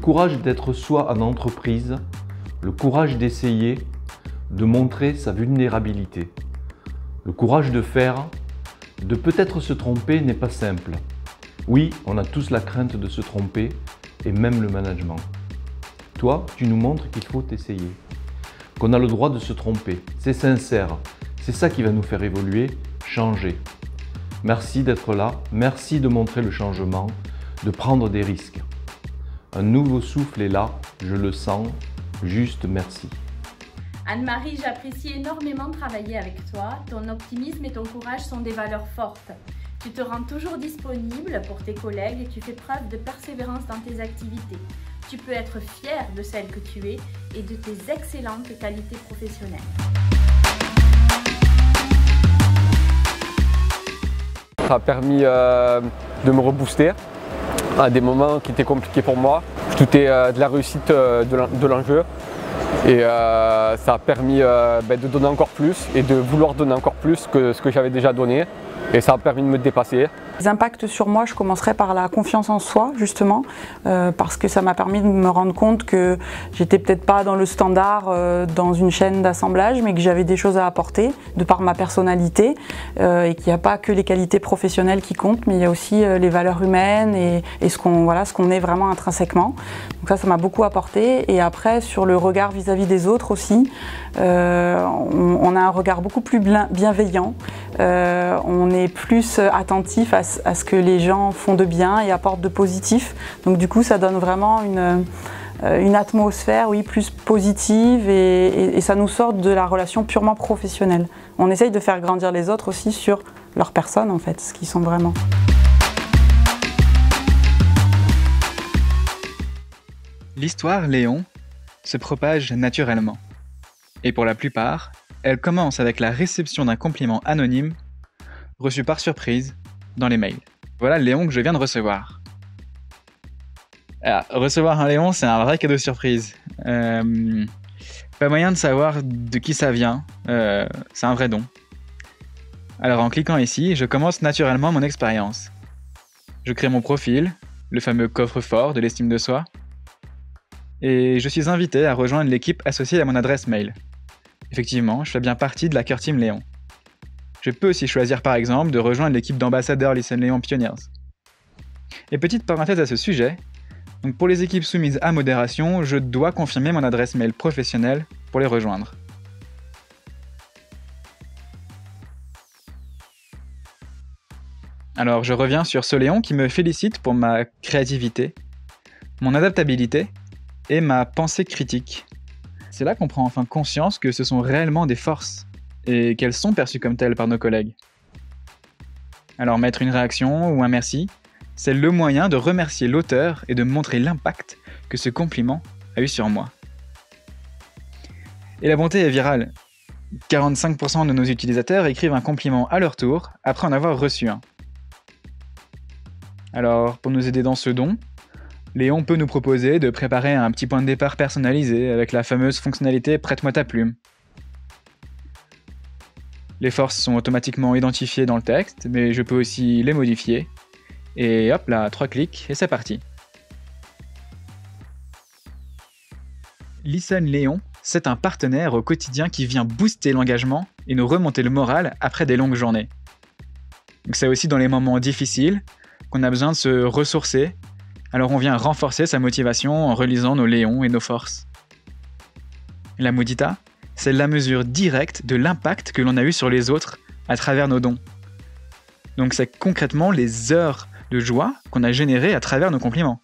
courage d'être soi en entreprise, le courage d'essayer, de montrer sa vulnérabilité. Le courage de faire, de peut-être se tromper n'est pas simple. Oui, on a tous la crainte de se tromper, et même le management. Toi, tu nous montres qu'il faut essayer, qu'on a le droit de se tromper. C'est sincère, c'est ça qui va nous faire évoluer, changer. Merci d'être là, merci de montrer le changement, de prendre des risques. Un nouveau souffle est là, je le sens, juste merci. Anne-Marie, j'apprécie énormément de travailler avec toi. Ton optimisme et ton courage sont des valeurs fortes. Tu te rends toujours disponible pour tes collègues et tu fais preuve de persévérance dans tes activités. Tu peux être fier de celle que tu es et de tes excellentes qualités professionnelles. Ça a permis de me rebooster à des moments qui étaient compliqués pour moi. Je doutais de la réussite de l'enjeu et ça a permis de donner encore plus et de vouloir donner encore plus que ce que j'avais déjà donné. Et ça a permis de me dépasser. Les impacts sur moi, je commencerai par la confiance en soi, justement, parce que ça m'a permis de me rendre compte que j'étais peut-être pas dans le standard dans une chaîne d'assemblage, mais que j'avais des choses à apporter, de par ma personnalité, et qu'il n'y a pas que les qualités professionnelles qui comptent, mais il y a aussi les valeurs humaines et ce qu'on est vraiment intrinsèquement. Donc ça m'a beaucoup apporté. Et après, sur le regard vis-à-vis des autres aussi, on a un regard beaucoup plus bienveillant, on est plus attentif à ce que les gens font de bien et apportent de positif. Donc du coup, ça donne vraiment une atmosphère, oui, plus positive et ça nous sort de la relation purement professionnelle. On essaye de faire grandir les autres aussi sur leur personne, en fait, ce qu'ils sont vraiment. L'histoire Léon se propage naturellement. Et pour la plupart, elle commence avec la réception d'un compliment anonyme reçu par surprise dans les mails. Voilà le Léon que je viens de recevoir. Alors, recevoir un Léon, c'est un vrai cadeau surprise. Pas moyen de savoir de qui ça vient, c'est un vrai don. Alors en cliquant ici, je commence naturellement mon expérience. Je crée mon profil, le fameux coffre-fort de l'estime de soi, et je suis invité à rejoindre l'équipe associée à mon adresse mail. Effectivement, je fais bien partie de la Cœur Team Léon. Je peux aussi choisir par exemple de rejoindre l'équipe d'ambassadeurs Listen Léon Pioneers. Et petite parenthèse à ce sujet, donc pour les équipes soumises à modération, je dois confirmer mon adresse mail professionnelle pour les rejoindre. Alors je reviens sur ce Léon qui me félicite pour ma créativité, mon adaptabilité et ma pensée critique. C'est là qu'on prend enfin conscience que ce sont réellement des forces et qu'elles sont perçues comme telles par nos collègues. Alors mettre une réaction ou un merci, c'est le moyen de remercier l'auteur et de montrer l'impact que ce compliment a eu sur moi. Et la bonté est virale. 45% de nos utilisateurs écrivent un compliment à leur tour après en avoir reçu un. Alors pour nous aider dans ce don, Léon peut nous proposer de préparer un petit point de départ personnalisé avec la fameuse fonctionnalité « Prête-moi ta plume ». Les forces sont automatiquement identifiées dans le texte, mais je peux aussi les modifier. Et hop là, 3 clics et c'est parti. Listen Léon, c'est un partenaire au quotidien qui vient booster l'engagement et nous remonter le moral après des longues journées. Donc c'est aussi dans les moments difficiles qu'on a besoin de se ressourcer, alors on vient renforcer sa motivation en relisant nos Léons et nos forces. La Mudita, c'est la mesure directe de l'impact que l'on a eu sur les autres à travers nos dons. Donc c'est concrètement les heures de joie qu'on a générées à travers nos compliments.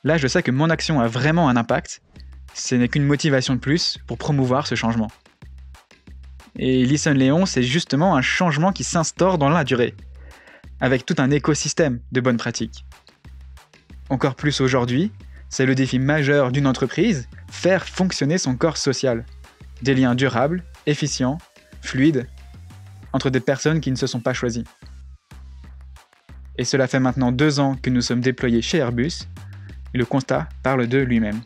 Là, je sais que mon action a vraiment un impact, ce n'est qu'une motivation de plus pour promouvoir ce changement. Et Listen Léon, c'est justement un changement qui s'instaure dans la durée, avec tout un écosystème de bonnes pratiques. Encore plus aujourd'hui, c'est le défi majeur d'une entreprise, faire fonctionner son corps social. Des liens durables, efficients, fluides, entre des personnes qui ne se sont pas choisies. Et cela fait maintenant 2 ans que nous sommes déployés chez Airbus, et le constat parle de lui-même.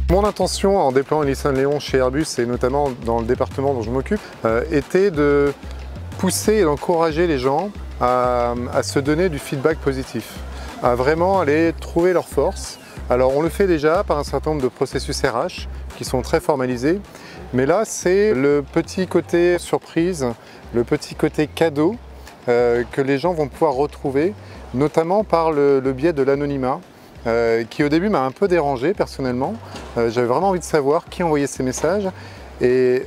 Mon intention en déployant Listen Léon chez Airbus, et notamment dans le département dont je m'occupe, était de pousser et d'encourager les gens à se donner du feedback positif, à vraiment aller trouver leurs forces. Alors on le fait déjà par un certain nombre de processus RH qui sont très formalisés, mais là c'est le petit côté surprise, le petit côté cadeau que les gens vont pouvoir retrouver, notamment par le biais de l'anonymat, qui au début m'a un peu dérangé personnellement. J'avais vraiment envie de savoir qui envoyait ces messages, et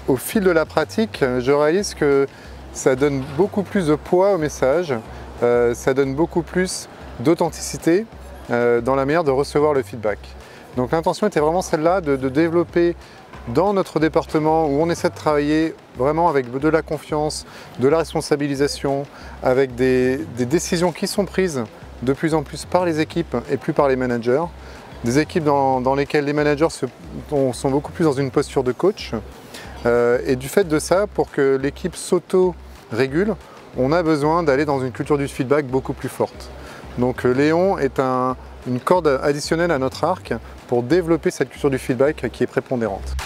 au fil de la pratique, je réalise que ça donne beaucoup plus de poids au message, ça donne beaucoup plus d'authenticité dans la manière de recevoir le feedback. Donc l'intention était vraiment celle-là, de développer dans notre département où on essaie de travailler vraiment avec de la confiance, de la responsabilisation, avec des décisions qui sont prises de plus en plus par les équipes et plus par les managers. Des équipes dans lesquelles les managers sont beaucoup plus dans une posture de coach. Et du fait de ça, pour que l'équipe s'auto-régule, on a besoin d'aller dans une culture du feedback beaucoup plus forte. Donc Léon est une corde additionnelle à notre arc pour développer cette culture du feedback qui est prépondérante.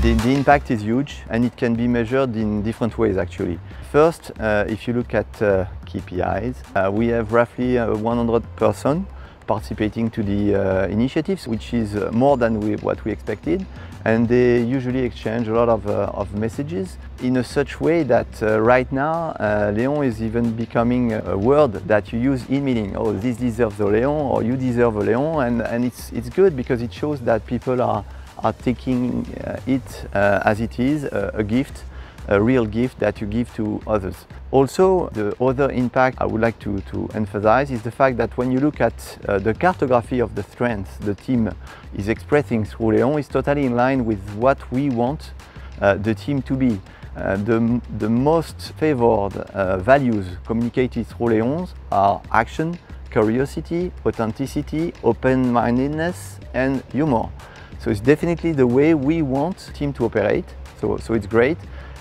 The impact is huge and it can be measured in different ways actually. First, if you look at KPIs, we have roughly 100 persons participating to the initiatives, which is more than what we expected, and they usually exchange a lot of messages in a such way that right now Léon is even becoming a word that you use in meeting. Oh, this deserves a Léon, or you deserve a Léon, and it's good because it shows that people are taking it as it is, a gift, a real gift that you give to others. Also, the other impact I would like to emphasize is the fact that when you look at the cartography of the strengths the team is expressing through Léon is totally in line with what we want the team to be. The most favored values communicated through Léon are action, curiosity, authenticity, open-mindedness and humor. So it's definitely the way we want the team to operate, so it's great.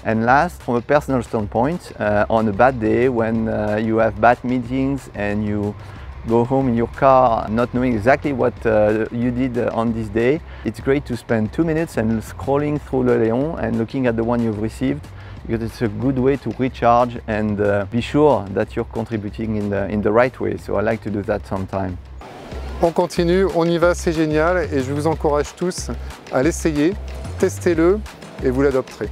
And last, from a personal standpoint, on a bad day when you have bad meetings and you go home in your car not knowing exactly what you did on this day, it's great to spend 2 minutes and scrolling through Le Léon and looking at the one you've received, because it's a good way to recharge and be sure that you're contributing in the right way. So I like to do that sometime. On continue, on y va, c'est génial, et je vous encourage tous à l'essayer, testez-le et vous l'adopterez.